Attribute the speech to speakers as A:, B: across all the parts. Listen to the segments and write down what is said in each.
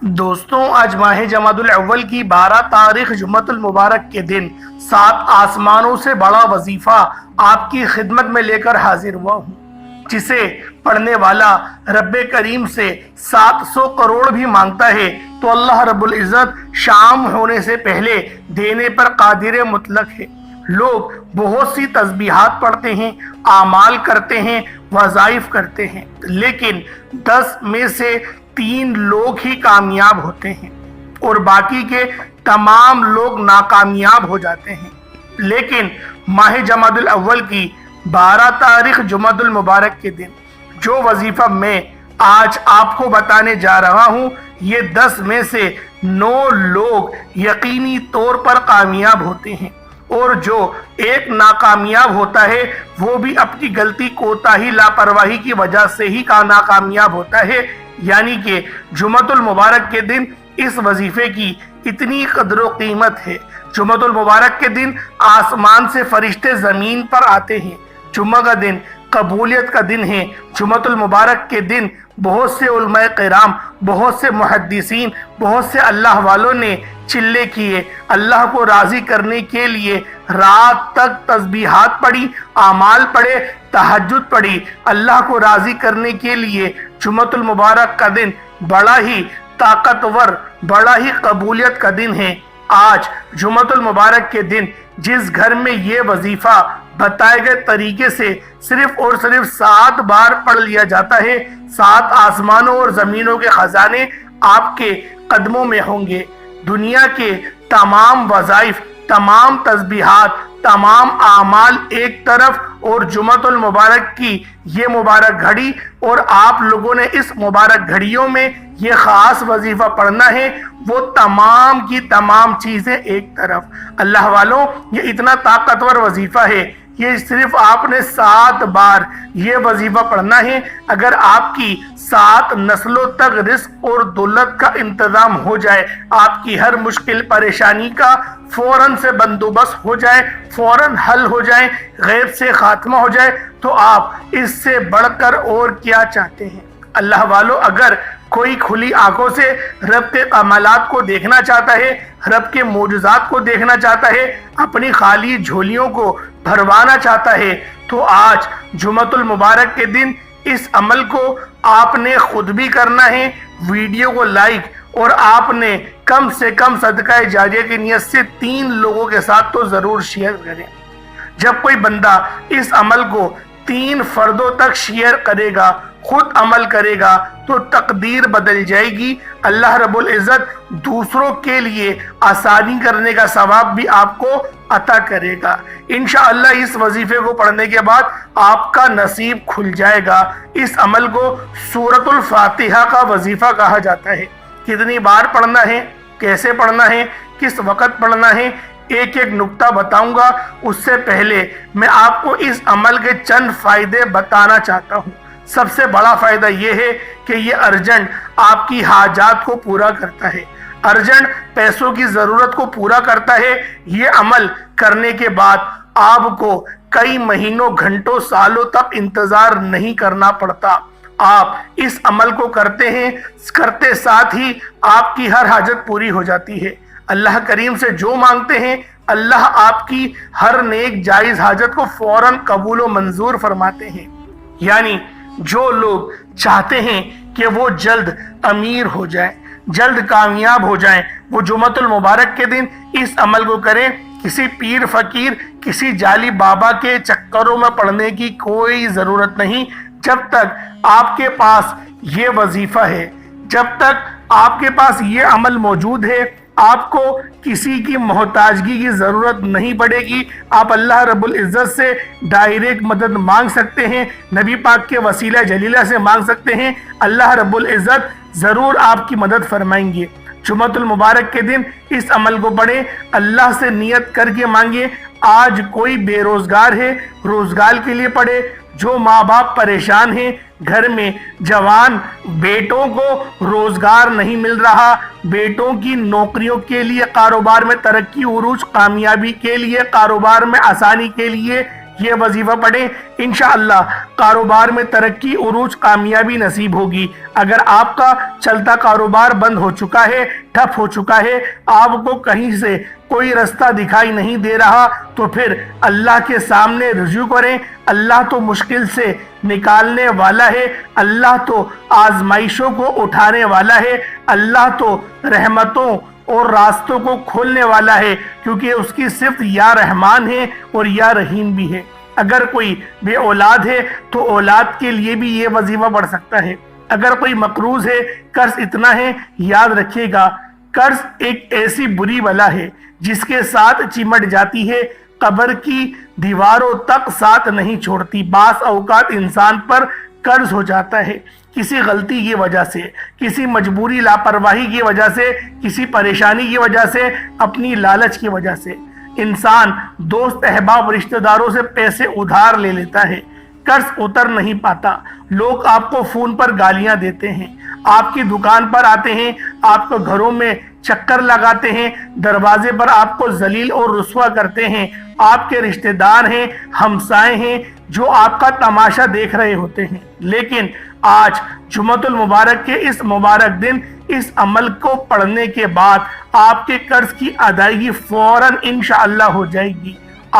A: دوستوں، آج ماہ جمادی الاول کی 12 تاریخ جمعۃ المبارک کے دن 7 آسمانوں سے بڑا وظیفہ آپ کی خدمت میں لے کر حاضر ہوا ہوں، جسے پڑھنے والا رب کریم سے 700 کروڑ بھی مانگتا ہے تو اللہ رب العزت شام ہونے سے پہلے دینے پر قادر مطلق ہے۔ لوگ بہت سی تسبیحات پڑھتے ہیں، اعمال کرتے ہیں، وظائف کرتے ہیں، لیکن 10 میں سے 3 لوگ ہی کامیاب ہوتے ہیں اور باقی کے تمام لوگ ناکامیاب ہو جاتے ہیں۔ لیکن ماہ جمادی الاول کی 12 تاریخ جمعۃ المبارک کے دن جو وظیفہ میں آج آپ کو بتانے جا رہا ہوں، یہ 10 میں سے 9 لوگ یقینی طور پر کامیاب ہوتے ہیں، اور جو ایک ناکامیاب ہوتا ہے وہ بھی اپنی غلطی کوتاہی لاپرواہی کی وجہ سے ہی ناکامیاب ہوتا ہے۔ یعنی کہ جمعۃ المبارک کے دن اس وظیفے کی اتنی قدر و قیمت ہے۔ جمعۃ المبارک کے دن آسمان سے فرشتے زمین پر آتے ہیں۔ جمعہ کا دن قبولیت کا دن ہے۔ جمعۃ المبارک کے دن بہت سے علماء کرام، بہت سے محدثین، بہت سے اللہ والوں نے چلے کیے، اللہ کو راضی کرنے کے لیے رات تک تسبیحات پڑھی، اعمال پڑھے، تہجد پڑھی۔ اللہ کو راضی کرنے کے لیے جمعۃ المبارک کا دن بڑا ہی طاقتور، بڑا ہی قبولیت کا دن ہے۔ آج جمعۃ المبارک کے دن جس گھر میں یہ وظیفہ بتائے گئے طریقے سے صرف اور صرف 7 بار پڑھ لیا جاتا ہے، 7 آسمانوں اور زمینوں کے خزانے آپ کے قدموں میں ہوں گے۔ دنیا کے تمام وظائف، تمام تسبیحات، تمام اعمال ایک طرف، اور جمعۃ المبارک کی یہ مبارک گھڑی، اور آپ لوگوں نے اس مبارک گھڑیوں میں یہ خاص وظیفہ پڑھنا ہے، وہ تمام کی تمام چیزیں ایک طرف۔ اللہ والوں، یہ اتنا طاقتور وظیفہ ہے، یہ صرف آپ نے 7 بار یہ وظیفہ پڑھنا ہے۔ اگر آپ کی 7 نسلوں تک رزق اور دولت کا انتظام ہو جائے، آپ کی ہر مشکل پریشانی کا فوراً سے بندوبست ہو جائے، فوراً حل ہو جائے، غیب سے خاتمہ ہو جائے، تو آپ اس سے بڑھ کر اور کیا چاہتے ہیں؟ اللہ والوں، اگر کوئی کھلی آنکھوں سے رب کے کمالات کو دیکھنا چاہتا ہے، رب کے معجزات کو دیکھنا چاہتا ہے، اپنی خالی جھولیوں کو بھروانا چاہتا ہے، تو آج جمعۃ المبارک کے دن اس عمل کو آپ نے خود بھی کرنا ہے، ویڈیو کو لائک، اور آپ نے کم سے کم صدقہ جاریہ کی نیت سے 3 لوگوں کے ساتھ تو ضرور شیئر کریں۔ جب کوئی بندہ اس عمل کو 3 فردوں تک شیئر کرے گا، خود عمل کرے گا، تو تقدیر بدل جائے گی۔ اللہ رب العزت دوسروں کے لیے آسانی کرنے کا ثواب بھی آپ کو عطا کرے گا۔ انشاءاللہ اس وظیفے کو پڑھنے کے بعد آپ کا نصیب کھل جائے گا۔ اس عمل کو سورۃ الفاتحہ کا وظیفہ کہا جاتا ہے۔ کتنی بار پڑھنا ہے، کیسے پڑھنا ہے، کس وقت پڑھنا ہے، ایک ایک نقطہ بتاؤں گا۔ اس سے پہلے میں آپ کو اس عمل کے چند فائدے بتانا چاہتا ہوں۔ سب سے بڑا فائدہ یہ ہے کہ یہ ارجنٹ آپ کی حاجات کو پورا کرتا ہے، ارجنٹ پیسوں کی ضرورت کو پورا کرتا ہے۔ یہ عمل کرنے کے بعد آپ کو کئی مہینوں، گھنٹوں، سالوں تک انتظار نہیں کرنا پڑتا۔ آپ اس عمل کو کرتے ہیں، کرتے ساتھ ہی آپ کی ہر حاجت پوری ہو جاتی ہے۔ اللہ کریم سے جو مانگتے ہیں، اللہ آپ کی ہر نیک جائز حاجت کو فوراً قبول و منظور فرماتے ہیں۔ یعنی جو لوگ چاہتے ہیں کہ وہ جلد امیر ہو جائیں، جلد کامیاب ہو جائیں، وہ جمعۃ المبارک کے دن اس عمل کو کریں۔ کسی پیر فقیر، کسی جعلی بابا کے چکروں میں پڑھنے کی کوئی ضرورت نہیں۔ جب تک آپ کے پاس یہ وظیفہ ہے، جب تک آپ کے پاس یہ عمل موجود ہے، آپ کو کسی کی محتاجگی کی ضرورت نہیں پڑے گی۔ آپ اللہ رب العزت سے ڈائریکٹ مدد مانگ سکتے ہیں، نبی پاک کے وسیلہ جلیلہ سے مانگ سکتے ہیں۔ اللہ رب العزت ضرور آپ کی مدد فرمائیں گے۔ جمعۃ المبارک کے دن اس عمل کو پڑھیں، اللہ سے نیت کر کے مانگیں۔ آج کوئی بے روزگار ہے، روزگار کے لیے پڑھے۔ جو ماں باپ پریشان ہیں، گھر میں جوان بیٹوں کو روزگار نہیں مل رہا، بیٹوں کی نوکریوں کے لیے، کاروبار میں ترقی عروج کامیابی کے لیے، کاروبار میں آسانی کے لیے یہ وظیفہ پڑھیں، انشاءاللہ کاروبار میں ترقی، عروج، کامیابی نصیب ہوگی۔ اگر آپ کا چلتا کاروبار بند ہو چکا ہے، ٹھپ ہو چکا ہے، آپ کو کہیں سے کوئی رستہ دکھائی نہیں دے رہا، تو پھر اللہ کے سامنے رجوع کریں۔ اللہ تو مشکل سے نکالنے والا ہے، اللہ تو آزمائشوں کو اٹھانے والا ہے، اللہ تو رحمتوں اور راستوں کو کھولنے والا ہے، کیونکہ اس کی صفت یا رحمان ہے اور یا رحیم بھی ہے۔ اگر کوئی بے اولاد ہے تو اولاد کے لیے بھی یہ وظیفہ پڑھ سکتا ہے۔ اگر کوئی مقروض ہے، قرض اتنا ہے، یاد رکھیے گا قرض ایک ایسی بری بلا ہے جس کے ساتھ چمٹ جاتی ہے، قبر کی دیواروں تک ساتھ نہیں چھوڑتی۔ بعض اوقات انسان پر قرض ہو جاتا ہے کسی غلطی کی وجہ سے، کسی مجبوری لاپرواہی کی وجہ سے، کسی پریشانی کی وجہ سے، اپنی لالچ کی وجہ سے۔ انسان دوست احباب رشتہ داروں سے پیسے ادھار لے لیتا ہے، قرض اتر نہیں پاتا۔ لوگ آپ کو فون پر گالیاں دیتے ہیں، آپ کی دکان پر آتے ہیں، آپ کو گھروں میں چکر لگاتے ہیں، دروازے پر آپ کو ذلیل اور رسوا کرتے ہیں۔ آپ کے رشتہ دار ہیں، ہمسائے ہیں جو آپ کا تماشا دیکھ رہے ہوتے ہیں، لیکن آج جمعۃ المبارک کے اس مبارک دن اس عمل کو پڑھنے کے بعد آپ کے قرض کی ادائیگی فوراً انشاءاللہ ہو جائے گی۔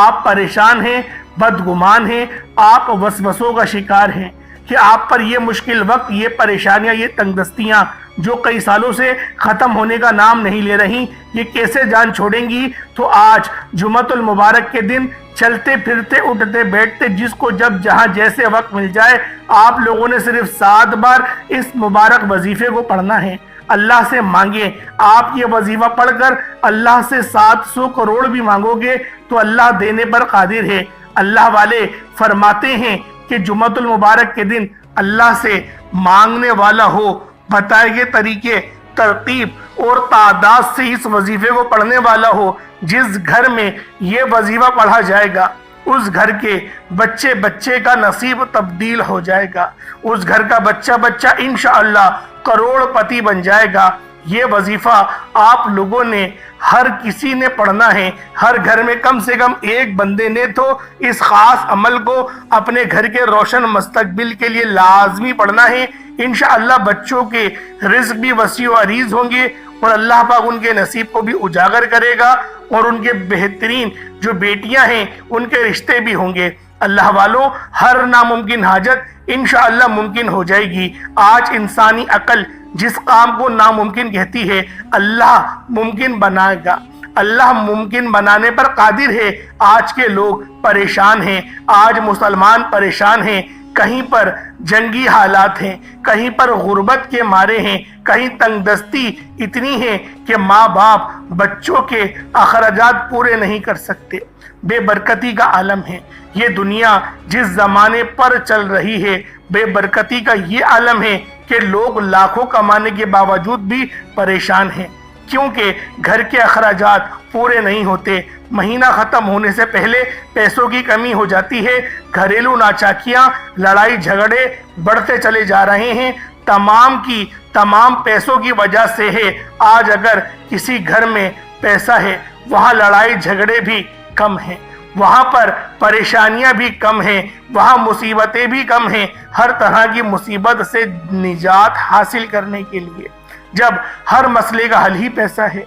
A: آپ پریشان ہیں، بدگمان ہیں، آپ وسوسوں کا شکار ہیں کہ آپ پر یہ مشکل وقت، یہ پریشانیاں، یہ تنگ دستیاں جو کئی سالوں سے ختم ہونے کا نام نہیں لے رہی، یہ کیسے جان چھوڑیں گی؟ تو آج جمعۃ المبارک کے دن چلتے پھرتے اٹھتے بیٹھتے جس کو جب جہاں جیسے وقت مل جائے، آپ لوگوں نے صرف 7 بار اس مبارک وظیفے کو پڑھنا ہے۔ اللہ سے مانگیں، آپ یہ وظیفہ پڑھ کر اللہ سے 700 کروڑ بھی مانگو گے تو اللہ دینے پر قادر ہے۔ اللہ والے فرماتے ہیں کہ جمعۃ المبارک کے دن اللہ سے مانگنے والا ہو، بتائے گئے طریقے، ترتیب اور تعداد سے اس وظیفے کو پڑھنے والا ہو، جس گھر میں یہ وظیفہ پڑھا جائے گا اس گھر کے بچے بچے کا نصیب تبدیل ہو جائے گا، اس گھر کا بچہ بچہ انشاءاللہ کروڑ پتی بن جائے گا۔ یہ وظیفہ آپ لوگوں نے ہر کسی نے پڑھنا ہے، ہر گھر میں کم سے کم ایک بندے نے تو اس خاص عمل کو اپنے گھر کے روشن مستقبل کے لیے لازمی پڑھنا ہے۔ انشاءاللہ بچوں کے رزق بھی وسیع و عریض ہوں گے اور اللہ پاک ان کے نصیب کو بھی اجاگر کرے گا، اور ان کے بہترین جو بیٹیاں ہیں ان کے رشتے بھی ہوں گے۔ اللہ والوں، ہر ناممکن حاجت انشاءاللہ ممکن ہو جائے گی۔ آج انسانی عقل جس کام کو ناممکن کہتی ہے، اللہ ممکن بنائے گا، اللہ ممکن بنانے پر قادر ہے۔ آج کے لوگ پریشان ہیں، آج مسلمان پریشان ہیں، کہیں پر جنگی حالات ہیں، کہیں پر غربت کے مارے ہیں، کہیں تنگ دستی اتنی ہے کہ ماں باپ بچوں کے اخراجات پورے نہیں کر سکتے۔ بے برکتی کا عالم ہے یہ دنیا جس زمانے پر چل رہی ہے، بے برکتی کا یہ عالم ہے کہ لوگ لاکھوں کمانے کے باوجود بھی پریشان ہیں، کیونکہ گھر کے اخراجات پورے نہیں ہوتے، مہینہ ختم ہونے سے پہلے پیسوں کی کمی ہو جاتی ہے، گھریلو ناچاکیاں، لڑائی جھگڑے بڑھتے چلے جا رہے ہیں، تمام پیسوں کی وجہ سے ہے۔ آج اگر کسی گھر میں پیسہ ہے وہاں لڑائی جھگڑے بھی کم ہیں، وہاں پر پریشانیاں بھی کم ہیں، وہاں مصیبتیں بھی کم ہیں۔ ہر طرح کی مصیبت سے نجات حاصل کرنے کے لیے جب ہر مسئلے کا حل ہی پیسہ ہے،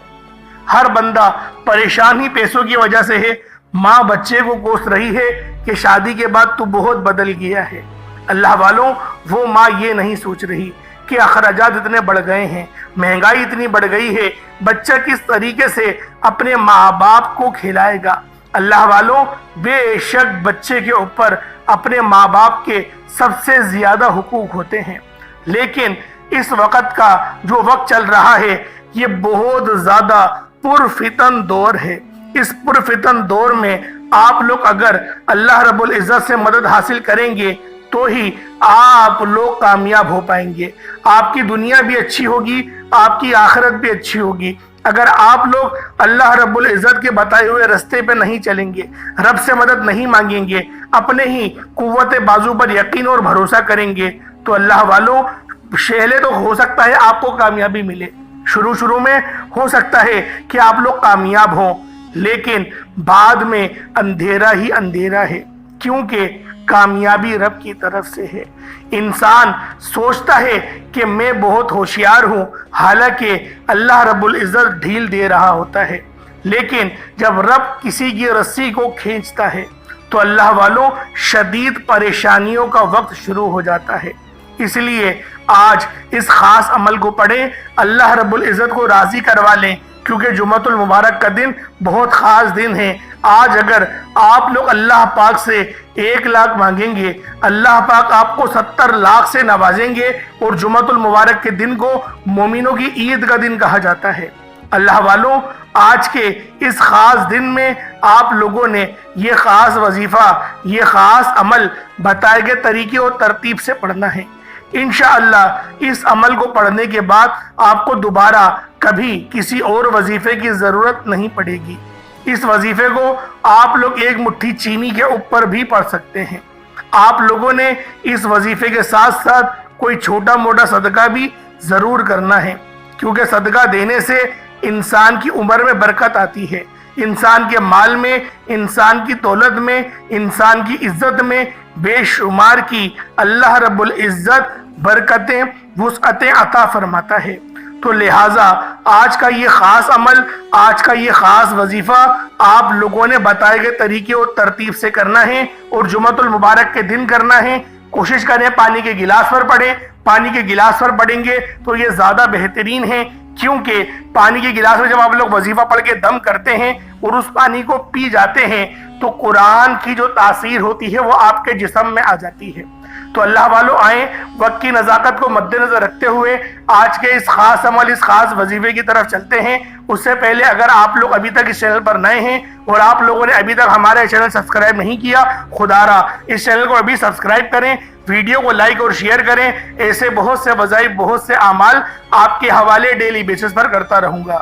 A: ہر بندہ پریشان ہی پیسوں کی وجہ سے ہے، ماں بچے کو کوس رہی ہے کہ شادی کے بعد تو بہت بدل گیا ہے۔ اللہ والوں، وہ ماں یہ نہیں سوچ رہی کہ اخراجات اتنے بڑھ گئے ہیں، مہنگائی اتنی بڑھ گئی ہے، بچہ کس طریقے سے اپنے ماں باپ کو کھلائے گا۔ اللہ والوں، بے شک بچے کے اوپر اپنے ماں باپ کے سب سے زیادہ حقوق ہوتے ہیں، لیکن اس وقت کا جو وقت چل رہا ہے یہ بہت زیادہ پرفتن دور ہے۔ اس پرفتن دور میں آپ لوگ اگر اللہ رب العزت سے مدد حاصل کریں گے تو ہی آپ لوگ کامیاب ہو پائیں گے، آپ کی دنیا بھی اچھی ہوگی، آپ کی آخرت بھی اچھی ہوگی۔ اگر آپ لوگ اللہ رب العزت کے بتائے ہوئے رستے پہ نہیں چلیں گے، رب سے مدد نہیں مانگیں گے، اپنے ہی قوت بازو پر یقین اور بھروسہ کریں گے تو اللہ والوں، پہلے تو ہو سکتا ہے آپ کو کامیابی ملے، شروع میں ہو سکتا ہے کہ آپ لوگ کامیاب ہوں، لیکن بعد میں اندھیرا ہی اندھیرا ہے۔ کیونکہ کامیابی رب کی طرف سے ہے۔ انسان سوچتا ہے کہ میں بہت ہوشیار ہوں، حالانکہ اللہ رب العزت ڈھیل دے رہا ہوتا ہے۔ لیکن جب رب کسی کی رسی کو کھینچتا ہے تو اللہ والوں شدید پریشانیوں کا وقت شروع ہو جاتا ہے۔ اس لیے آج اس خاص عمل کو پڑھیں، اللہ رب العزت کو راضی کروا لیں، کیونکہ جمعۃ المبارک کا دن بہت خاص دن ہے۔ آج اگر آپ لوگ اللہ پاک سے 1 لاکھ مانگیں گے، اللہ پاک آپ کو 70 لاکھ سے نوازیں گے، اور جمعۃ المبارک کے دن کو مومنوں کی عید کا دن کہا جاتا ہے۔ اللہ والوں، آج کے اس خاص دن میں آپ لوگوں نے یہ خاص وظیفہ، یہ خاص عمل بتائے گئے طریقے اور ترتیب سے پڑھنا ہے۔ انشاءاللہ اس عمل کو پڑھنے کے بعد آپ کو دوبارہ کبھی کسی اور وظیفے کی ضرورت نہیں پڑے گی۔ اس وظیفے کو آپ لوگ 1 مٹھی چینی کے اوپر بھی پڑھ سکتے ہیں۔ آپ لوگوں نے اس وظیفے کے ساتھ ساتھ کوئی چھوٹا موٹا صدقہ بھی ضرور کرنا ہے، کیونکہ صدقہ دینے سے انسان کی عمر میں برکت آتی ہے، انسان کے مال میں، انسان کی دولت میں، انسان کی عزت میں بے شمار کی اللہ رب العزت برکتیں، وسعتیں عطا فرماتا ہے۔ تو لہٰذا آج کا یہ خاص عمل، آج کا یہ خاص وظیفہ آپ لوگوں نے بتائے گئے طریقے اور ترتیب سے کرنا ہے، اور جمعۃ المبارک کے دن کرنا ہے۔ کوشش کریں پانی کے گلاس پر پڑھیں، پانی کے گلاس پر پڑھیں گے تو یہ زیادہ بہترین ہے، کیونکہ پانی کے گلاس میں جب آپ لوگ وظیفہ پڑھ کے دم کرتے ہیں اور اس پانی کو پی جاتے ہیں تو قرآن کی جو تاثیر ہوتی ہے وہ آپ کے جسم میں آ جاتی ہے۔ تو اللہ والوں آئیں، وقت کی نزاکت کو مد نظر رکھتے ہوئے آج کے اس خاص عمل، اس خاص وظیفے کی طرف چلتے ہیں۔ اس سے پہلے اگر آپ لوگ ابھی تک اس چینل پر نئے ہیں اور آپ لوگوں نے ابھی تک ہمارے چینل سبسکرائب نہیں کیا، خدا را اس چینل کو ابھی سبسکرائب کریں، ویڈیو کو لائک اور شیئر کریں۔ ایسے بہت سے وظائف، بہت سے اعمال آپ کے حوالے ڈیلی بیسس پر کرتا رہوں گا۔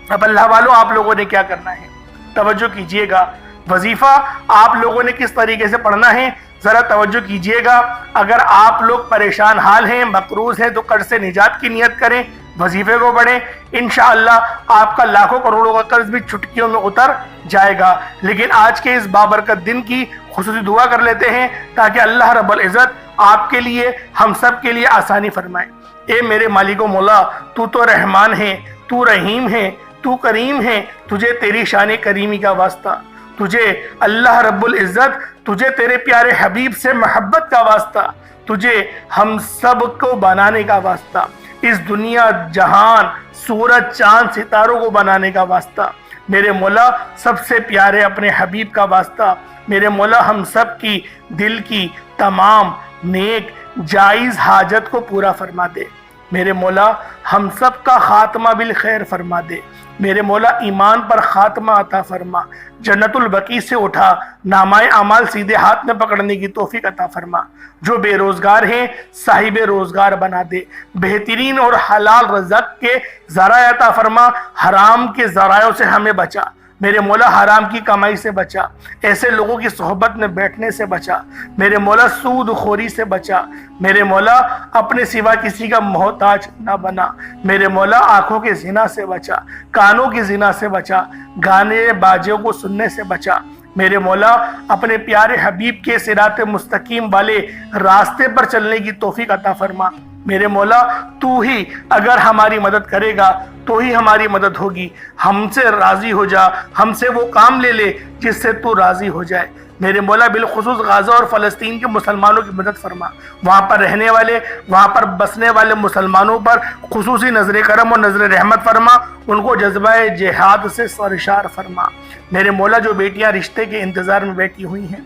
A: اب اللہ والوں، آپ لوگوں نے کیا کرنا ہے، توجہ کیجئے گا۔ وظیفہ آپ لوگوں نے کس طریقے سے پڑھنا ہے ذرا توجہ کیجئے گا۔ اگر آپ لوگ پریشان حال ہیں، مقروض ہیں، تو قرض سے نجات کی نیت کریں، وظیفے کو پڑھیں، انشاءاللہ آپ کا لاکھوں کروڑوں کا قرض بھی چٹکیوں میں اتر جائے گا۔ لیکن آج کے اس بابرکت دن کی خصوصی دعا کر لیتے ہیں تاکہ اللہ رب العزت آپ کے لیے، ہم سب کے لیے آسانی فرمائے۔ اے میرے مالک و مولا، تو تو رحمان ہے، تو رحیم ہے، تو کریم ہے، تجھے تیری شان کریمی کا واسطہ، تجھے اللہ رب العزت، تجھے تیرے پیارے حبیب سے محبت کا واسطہ، تجھے ہم سب کو بنانے کا واسطہ، اس دنیا جہان سورج چاند ستاروں کو بنانے کا واسطہ، میرے مولا سب سے پیارے اپنے حبیب کا واسطہ، میرے مولا ہم سب کی دل کی تمام نیک جائز حاجت کو پورا فرما دے، میرے مولا ہم سب کا خاتمہ بالخیر فرما دے، میرے مولا ایمان پر خاتمہ عطا فرما، جنت البقیع سے اٹھا نامہ اعمال سیدھے ہاتھ میں پکڑنے کی توفیق عطا فرما، جو بے روزگار ہیں صاحب روزگار بنا دے، بہترین اور حلال رزق کے ذرائع عطا فرما، حرام کے ذرائعوں سے ہمیں بچا، میرے مولا حرام کی کمائی سے بچا، ایسے لوگوں کی صحبت میں بیٹھنے سے بچا، میرے مولا سود خوری سے بچا، میرے مولا اپنے سوا کسی کا محتاج نہ بنا، میرے مولا آنکھوں کے زنا سے بچا، کانوں کی زنا سے بچا، گانے باجوں کو سننے سے بچا، میرے مولا اپنے پیارے حبیب کے صراط مستقیم والے راستے پر چلنے کی توفیق عطا فرما، میرے مولا تو ہی اگر ہماری مدد کرے گا تو ہی ہماری مدد ہوگی، ہم سے راضی ہو جا، ہم سے وہ کام لے لے جس سے تو راضی ہو جائے، میرے مولا بالخصوص غزہ اور فلسطین کے مسلمانوں کی مدد فرما، وہاں پر رہنے والے، وہاں پر بسنے والے مسلمانوں پر خصوصی نظر کرم اور نظر رحمت فرما، ان کو جذبہ جہاد سے سرشار فرما، میرے مولا جو بیٹیاں رشتے کے انتظار میں بیٹھی ہوئی ہیں،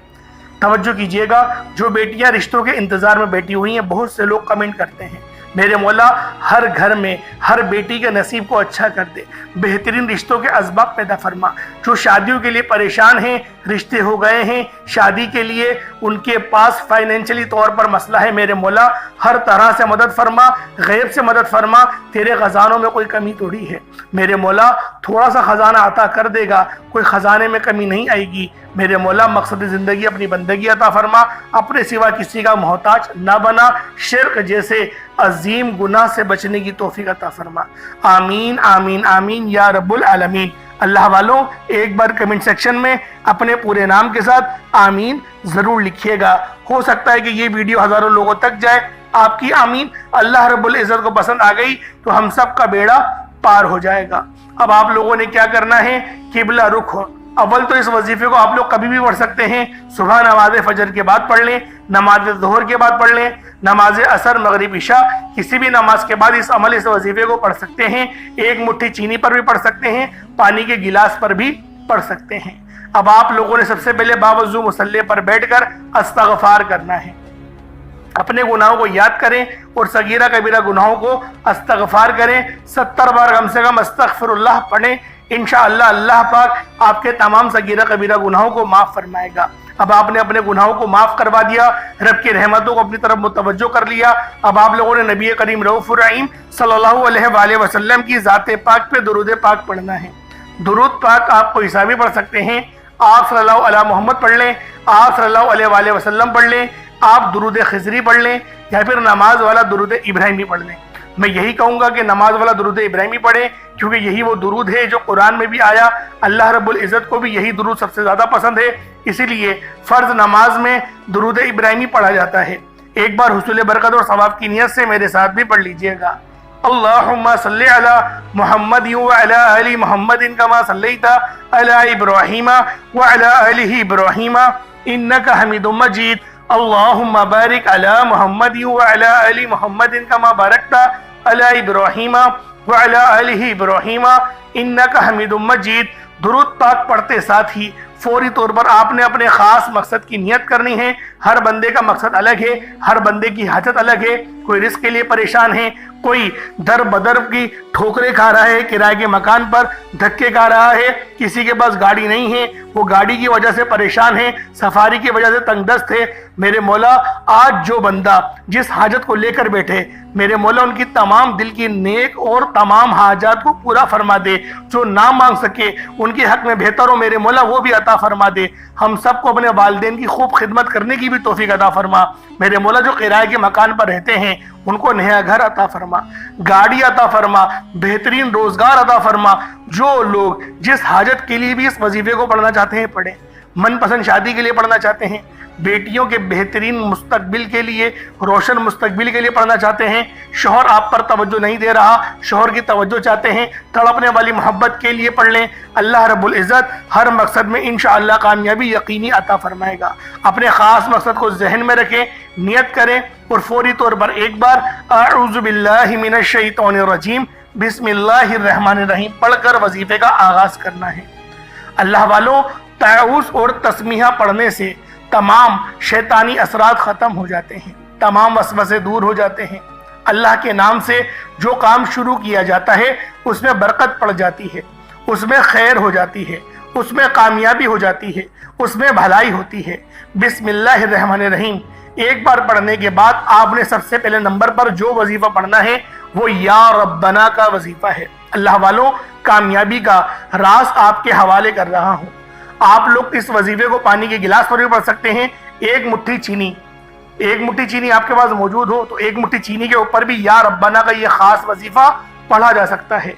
A: توجہ کیجئے گا، جو بیٹیاں رشتوں کے انتظار میں بیٹھی ہوئی ہیں، بہت سے لوگ کمنٹ کرتے ہیں، میرے مولا ہر گھر میں ہر بیٹی کے نصیب کو اچھا کر دے، بہترین رشتوں کے اسباب پیدا فرما، جو شادیوں کے لیے پریشان ہیں، رشتے ہو گئے ہیں، شادی کے لیے ان کے پاس فائنینشلی طور پر مسئلہ ہے، میرے مولا ہر طرح سے مدد فرما، غیب سے مدد فرما، تیرے خزانوں میں کوئی کمی تھوڑی ہے، میرے مولا تھوڑا سا خزانہ عطا کر دے گا، کوئی خزانے میں کمی نہیں آئے گی، میرے مولا مقصد زندگی اپنی بندگی عطا فرما، اپنے سوا کسی کا محتاج نہ بنا، شرک جیسے عظیم گناہ سے بچنے کی توفیق عطا فرما، آمین آمین آمین یا رب العالمین۔ اللہ والوں ایک بار کمنٹ سیکشن میں اپنے پورے نام کے ساتھ آمین ضرور لکھیے گا. ہو سکتا ہے کہ یہ ویڈیو ہزاروں لوگوں تک جائے. آپ کی آمین اللہ رب العزت کو پسند آ گئی تو ہم سب کا بیڑا پار ہو جائے گا. اب آپ لوگوں نے کیا کرنا ہے, قبلہ رخ. اول تو اس وظیفے کو آپ لوگ کبھی بھی پڑھ سکتے ہیں. صبح نماز فجر کے بعد پڑھ لیں, نماز ظہر کے بعد پڑھ لیں, نماز عصر مغرب عشاء کسی بھی نماز کے بعد اس وظیفے کو پڑھ سکتے ہیں. ایک مٹھی چینی پر بھی پڑھ سکتے ہیں, پانی کے گلاس پر بھی پڑھ سکتے ہیں. اب آپ لوگوں نے سب سے پہلے باوضو مصلی پر بیٹھ کر استغفار کرنا ہے. اپنے گناہوں کو یاد کریں اور صغیرہ کبیرہ گناہوں کو استغفار کریں. 70 بار کم سے کم استغفر اللہ پڑھیں. انشاءاللہ اللہ پاک آپ کے تمام صغیرہ کبیرہ گناہوں کو معاف فرمائے گا. اب آپ نے اپنے گناہوں کو معاف کروا دیا, رب کی رحمتوں کو اپنی طرف متوجہ کر لیا. اب آپ لوگوں نے نبی کریم رؤوف الرحیم صلی اللہ علیہ وآلہ وسلم کی ذات پاک پہ درود پاک پڑھنا ہے. درود پاک آپ کو عیسیٰ بھی پڑھ سکتے ہیں. آپ صلی اللہ علیہ محمد پڑھ لیں, آپ صلی اللہ علیہ وآلہ وسلم پڑھ لیں, آپ درود خضری پڑھ لیں, یا پھر نماز والا درود ابراہیمی پڑھ لیں. میں یہی کہوں گا کہ نماز والا درود ابراہیمی پڑھیں, کیونکہ یہی وہ درود ہے جو قرآن میں بھی آیا. اللہ رب العزت کو بھی یہی درود سب سے زیادہ پسند ہے, اسی لیے فرض نماز میں درود ابراہیمی پڑھا جاتا ہے. ایک بار حصول برکت اور ثواب کی نیت سے میرے ساتھ بھی پڑھ لیجئے گا. اللہم صلی علی محمد وعلی آل محمد کما صلیت علی ابراہیم وعلی آل ابراہیم انک حمید مجید. اللہم بارک علی محمد وعلی آل محمد کما بارکت علی ابراہیم وعلی آل ابراہیم انک حمید مجید. درود پاک پڑھتے ساتھ ہی فوری طور پر آپ نے اپنے خاص مقصد کی نیت کرنی ہے. ہر بندے کا مقصد الگ ہے, ہر بندے کی حاجت الگ ہے. کوئی رزق کے لیے پریشان ہے, کوئی در بدر کی ٹھوکریں کھا رہا ہے, کرائے کے مکان پر دھکے کھا رہا ہے, کسی کے پاس گاڑی نہیں ہے, وہ گاڑی کی وجہ سے پریشان ہے, سفاری کی وجہ سے تنگ دست ہے. میرے مولا آج جو بندہ جس حاجت کو لے کر بیٹھے, میرے مولا ان کی تمام دل کی نیک اور تمام حاجات کو پورا فرما دے. جو نہ مانگ سکے ان کے حق میں بہتر ہو میرے مولا وہ بھی عطا فرما دے. ہم سب کو اپنے والدین کی خوب خدمت کرنے کی بھی توفیق عطا فرما. میرے مولا جو کرائے کے مکان پر رہتے ہیں ان کو نیا گھر عطا فرما, گاڑی عطا فرما, بہترین روزگار عطا فرما. جو لوگ جس حاجت کے لیے بھی اس وظیفے کو پڑھنا چاہتے ہیں پڑھیں. من پسند شادی کے لیے پڑھنا چاہتے ہیں, بیٹیوں کے بہترین مستقبل کے لیے, روشن مستقبل کے لیے پڑھنا چاہتے ہیں, شوہر آپ پر توجہ نہیں دے رہا, شوہر کی توجہ چاہتے ہیں, تڑپنے والی محبت کے لیے پڑھ لیں. اللہ رب العزت ہر مقصد میں انشاءاللہ کامیابی یقینی عطا فرمائے گا. اپنے خاص مقصد کو ذہن میں رکھیں, نیت کریں اور فوری طور پر ایک بار اعوذ باللہ من الشیطان الرجیم بسم اللہ الرحمن الرحیم پڑھ کر وظیفے کا آغاز کرنا ہے. اللہ والوں تعوذ اور تسمیہ پڑھنے سے تمام شیطانی اثرات ختم ہو جاتے ہیں, تمام وسوسے دور ہو جاتے ہیں. اللہ کے نام سے جو کام شروع کیا جاتا ہے اس میں برکت پڑ جاتی ہے, اس میں خیر ہو جاتی ہے, اس میں کامیابی ہو جاتی ہے, اس میں بھلائی ہوتی ہے. بسم اللہ الرحمن الرحیم ایک بار پڑھنے کے بعد آپ نے سب سے پہلے نمبر پر جو وظیفہ پڑھنا ہے وہ یا ربنا کا وظیفہ ہے. اللہ والوں کامیابی کا راز آپ کے حوالے کر رہا ہوں. آپ لوگ اس وظیفے کو پانی کے گلاس پر بھی پڑھ سکتے ہیں. ایک مٹھی چینی آپ کے پاس موجود ہو تو ایک مٹھی چینی کے اوپر بھی یا ربنا کا یہ خاص وظیفہ پڑھا جا سکتا ہے.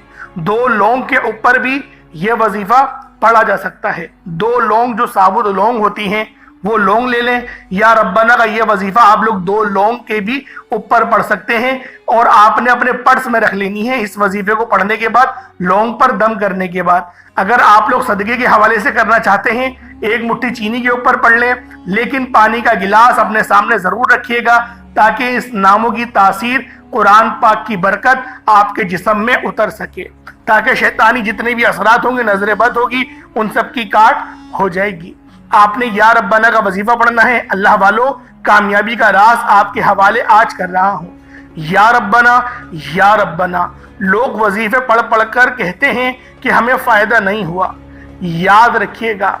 A: 2 لونگ کے اوپر بھی یہ وظیفہ پڑھا جا سکتا ہے. 2 لونگ جو ثابت لونگ ہوتی ہیں وہ لونگ لے لیں. یا ربنا کا یہ وظیفہ آپ لوگ 2 لونگ کے بھی اوپر پڑھ سکتے ہیں, اور آپ نے اپنے پرس میں رکھ لینی ہے اس وظیفے کو پڑھنے کے بعد, لونگ پر دم کرنے کے بعد. اگر آپ لوگ صدقے کے حوالے سے کرنا چاہتے ہیں ایک مٹھی چینی کے اوپر پڑھ لیں, لیکن پانی کا گلاس اپنے سامنے ضرور رکھیے گا تاکہ اس ناموں کی تاثیر, قرآن پاک کی برکت آپ کے جسم میں اتر سکے, تاکہ شیطانی جتنے بھی اثرات ہوں گے, نظر بد ہوگی, ان سب کی کاٹ ہو جائے گی. آپ نے یا ربنا کا وظیفہ پڑھنا ہے. اللہ والوں کامیابی کا راز آپ کے حوالے آج کر رہا ہوں. یا ربنا یا ربنا لوگ وظیفے پڑھ پڑھ کر کہتے ہیں کہ ہمیں فائدہ نہیں ہوا. یاد رکھیے گا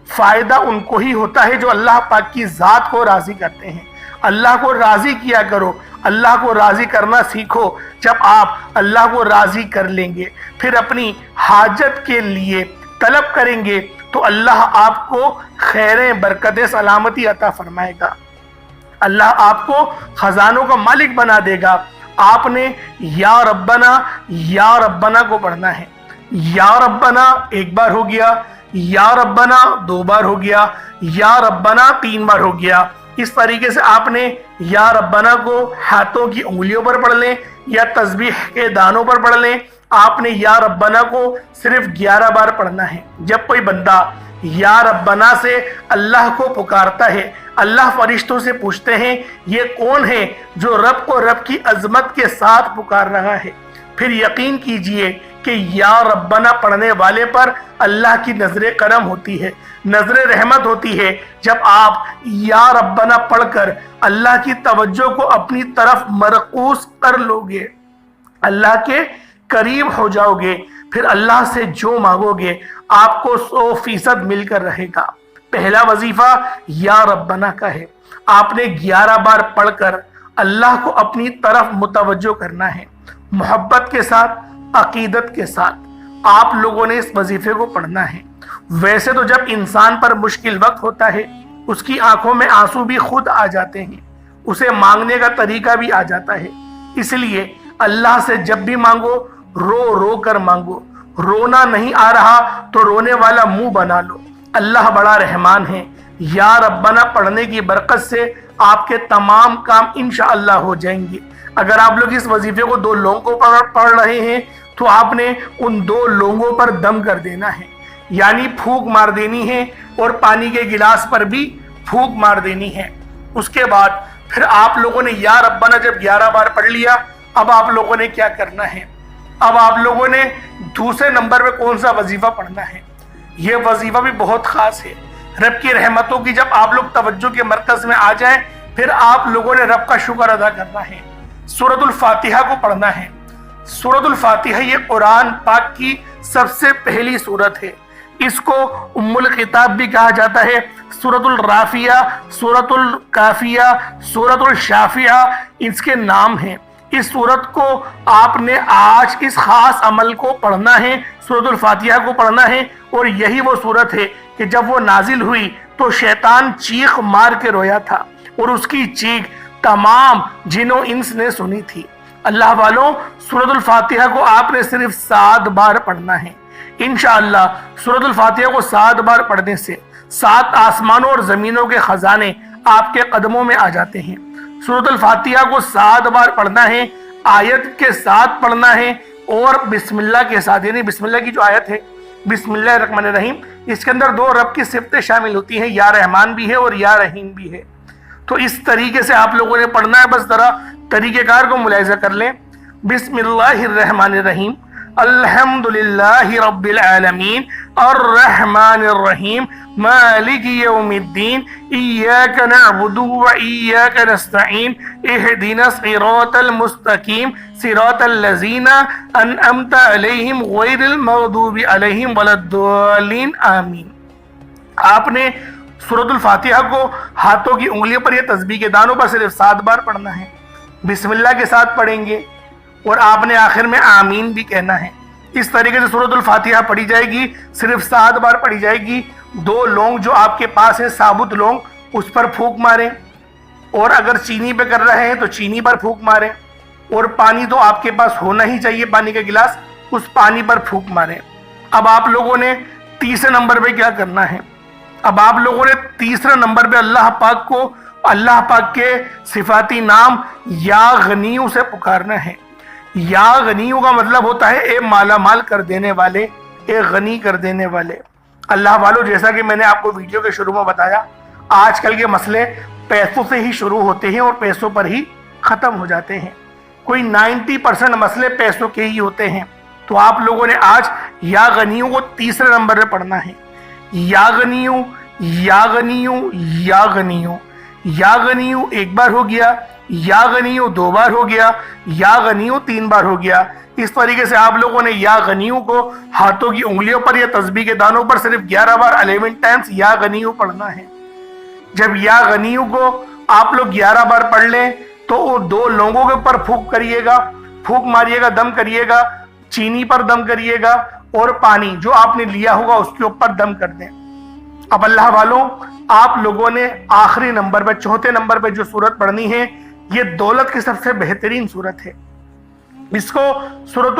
A: فائدہ ان کو ہی ہوتا ہے جو اللہ پاک کی ذات کو راضی کرتے ہیں. اللہ کو راضی کیا کرو, اللہ کو راضی کرنا سیکھو. جب آپ اللہ کو راضی کر لیں گے پھر اپنی حاجت کے لیے طلب کریں گے تو اللہ آپ کو خیریں, برکتیں, سلامتی عطا فرمائے گا. اللہ آپ کو خزانوں کا مالک بنا دے گا. آپ نے یا ربنا کو پڑھنا ہے. یا ربنا ایک بار ہو گیا، یا ربنا دو بار ہو گیا، یا ربنا تین بار ہو گیا۔ اس طریقے سے آپ نے یا ربنا کو ہاتھوں کی انگلیوں پر پڑھ لیں یا تسبیح کے دانوں پر پڑھ لیں۔ آپ نے یا ربنا کو صرف 11 بار پڑھنا ہے۔ جب کوئی بندہ یا ربنا سے اللہ کو پکارتا ہے، اللہ فرشتوں سے پوچھتے ہیں یہ کون ہے جو رب کو رب کی عظمت کے ساتھ پکار رہا ہے، پھر یقین کیجئے کہ یا ربنا پڑھنے والے پر اللہ کی نظر کرم ہوتی ہے، نظر رحمت ہوتی ہے۔ جب آپ یا ربنا پڑھ کر اللہ کی توجہ کو اپنی طرف مرکوز کر لو گے، اللہ کے قریب ہو جاؤ گے، پھر اللہ سے جو مانگو گے آپ کو 100% مل کر رہے گا۔ پہلا وظیفہ یا ربنا کا ہے، آپ نے 11 بار پڑھ کر اللہ کو اپنی طرف متوجہ کرنا ہے، محبت کے ساتھ، عقیدت کے ساتھ آپ لوگوں نے اس وظیفے کو پڑھنا ہے۔ ویسے تو جب انسان پر مشکل وقت ہوتا ہے اس کی آنکھوں میں آنسو بھی خود آ جاتے ہیں، اسے مانگنے کا طریقہ بھی آ جاتا ہے، اس لیے اللہ سے جب بھی مانگو رو رو کر مانگو، رونا نہیں آ رہا تو رونے والا منہ بنا لو۔ اللہ بڑا رحمان ہے، یا ربنا پڑھنے کی برکت سے آپ کے تمام کام انشاءاللہ ہو جائیں گے۔ اگر آپ لوگ اس وظیفے کو 2 لوگوں پر پڑھ رہے ہیں تو آپ نے ان 2 لوگوں پر دم کر دینا ہے، یعنی پھونک مار دینی ہے، اور پانی کے گلاس پر بھی پھونک مار دینی ہے۔ اس کے بعد پھر آپ لوگوں نے یا ربنا جب 11 بار پڑھ لیا، اب آپ لوگوں نے کیا کرنا ہے؟ اب آپ لوگوں نے دوسرے نمبر پہ کون سا وظیفہ پڑھنا ہے؟ یہ وظیفہ بھی بہت خاص ہے۔ رب کی رحمتوں کی جب آپ لوگ توجہ کے مرکز میں آ جائیں، پھر آپ لوگوں نے رب کا شکر ادا کرنا ہے، سورۃ الفاتحہ کو پڑھنا ہے۔ سورۃ الفاتحہ یہ قرآن پاک کی سب سے پہلی سورت ہے، اس کو ام الکتاب بھی کہا جاتا ہے۔ سورۃ الرافیہ، سورۃ الکافیہ، سورۃ الشافیہ اس کے نام ہیں۔ اس سورت کو آپ نے آج اس خاص عمل کو پڑھنا ہے، سورۃ الفاتحہ کو پڑھنا ہے، اور یہی وہ سورت ہے کہ جب وہ نازل ہوئی تو شیطان چیخ مار کے رویا تھا، اور اس کی چیخ تمام جن و انس نے سنی تھی۔ اللہ والوں، سورۃ الفاتحہ کو آپ نے صرف 7 بار پڑھنا ہے۔ انشاءاللہ سورۃ الفاتحہ کو 7 بار پڑھنے سے 7 آسمانوں اور زمینوں کے خزانے آپ کے قدموں میں آ جاتے ہیں۔ سورۃ الفاتحہ کو 7 بار پڑھنا ہے، آیت کے ساتھ پڑھنا ہے، اور بسم اللہ کے ساتھ، یعنی بسم اللہ کی جو آیت ہے بسم اللہ الرحمن الرحیم، اس کے اندر 2 رب کی صفتیں شامل ہوتی ہیں، یا رحمان بھی ہے اور یا رحیم بھی ہے۔ تو اس طریقے سے آپ لوگوں نے پڑھنا ہے، بس ذرا طریقہ کار کو ملاحظہ کر لیں۔ بسم اللہ الرحمن الرحیم، الحمدللہ رب العالمین، الرحمن الرحیم، مالک یوم الدین، ایاک نعبد و ایاک نستعین، اہدنا الصراط المستقیم، صراط الذین انعمت علیہم غیر المغضوب علیہم ولا الضالین، آمین۔ آپ نے سورۃ الفاتحہ کو ہاتھوں کی انگلیوں پر یا تسبیح کے دانوں پر صرف 7 بار پڑھنا ہے، بسم اللہ کے ساتھ پڑھیں گے، اور آپ نے آخر میں آمین بھی کہنا ہے۔ اس طریقے سے سورۃ الفاتحہ پڑھی جائے گی، صرف 7 بار پڑھی جائے گی۔ 2 لونگ جو آپ کے پاس ہیں ثابت لونگ، اس پر پھونک ماریں، اور اگر چینی پہ کر رہے ہیں تو چینی پر پھونک ماریں، اور پانی تو آپ کے پاس ہونا ہی چاہیے، پانی کا گلاس، اس پانی پر پھونک ماریں۔ اب آپ لوگوں نے تیسرے نمبر پہ کیا کرنا ہے؟ اب آپ لوگوں نے تیسرے نمبر پہ اللہ پاک کو اللہ پاک کے صفاتی نام یا غنیوں سے پکارنا ہے۔ یا غنیوں کا مطلب ہوتا ہے اے مالا مال کر دینے والے، اے غنی کر دینے والے۔ اللہ والو، جیسا کہ میں نے آپ کو ویڈیو کے شروع میں بتایا، آج کل کے مسئلے پیسوں سے ہی شروع ہوتے ہیں اور پیسوں پر ہی ختم ہو جاتے ہیں۔ کوئی 90% مسئلے پیسوں کے ہی ہوتے ہیں۔ تو آپ لوگوں نے آج یا غنیوں کو تیسرے نمبر پہ پڑھنا ہے۔ یا غنیوں، یا غنیوں، یا غنیوں، یا غنیوں 1 بار ہو گیا، یا غنیوں 2 بار ہو گیا، یا غنیوں 3 بار ہو گیا۔ اس طریقے سے آپ لوگوں نے یا غنیوں کو ہاتھوں کی انگلیوں پر یا تسبیح کے دانوں پر صرف 11 بار 11 ٹائمز یا غنیوں پڑھنا ہے۔ جب یا غنیوں کو آپ لوگ 11 بار پڑھ لیں تو 2 لونگوں کے اوپر پھونک کریے گا، پھونک ماریے گا، دم کریے گا، چینی پر دم کریے گا، اور پانی جو آپ نے لیا ہوگا اس کے اوپر دم کر دیں۔ اب اللہ والوں، آپ لوگوں نے آخری نمبر پہ، چوتھے نمبر پہ جو سورت پڑھنی ہے، یہ دولت کی سب سے بہترین سورت ہے۔ اس کو سورۃ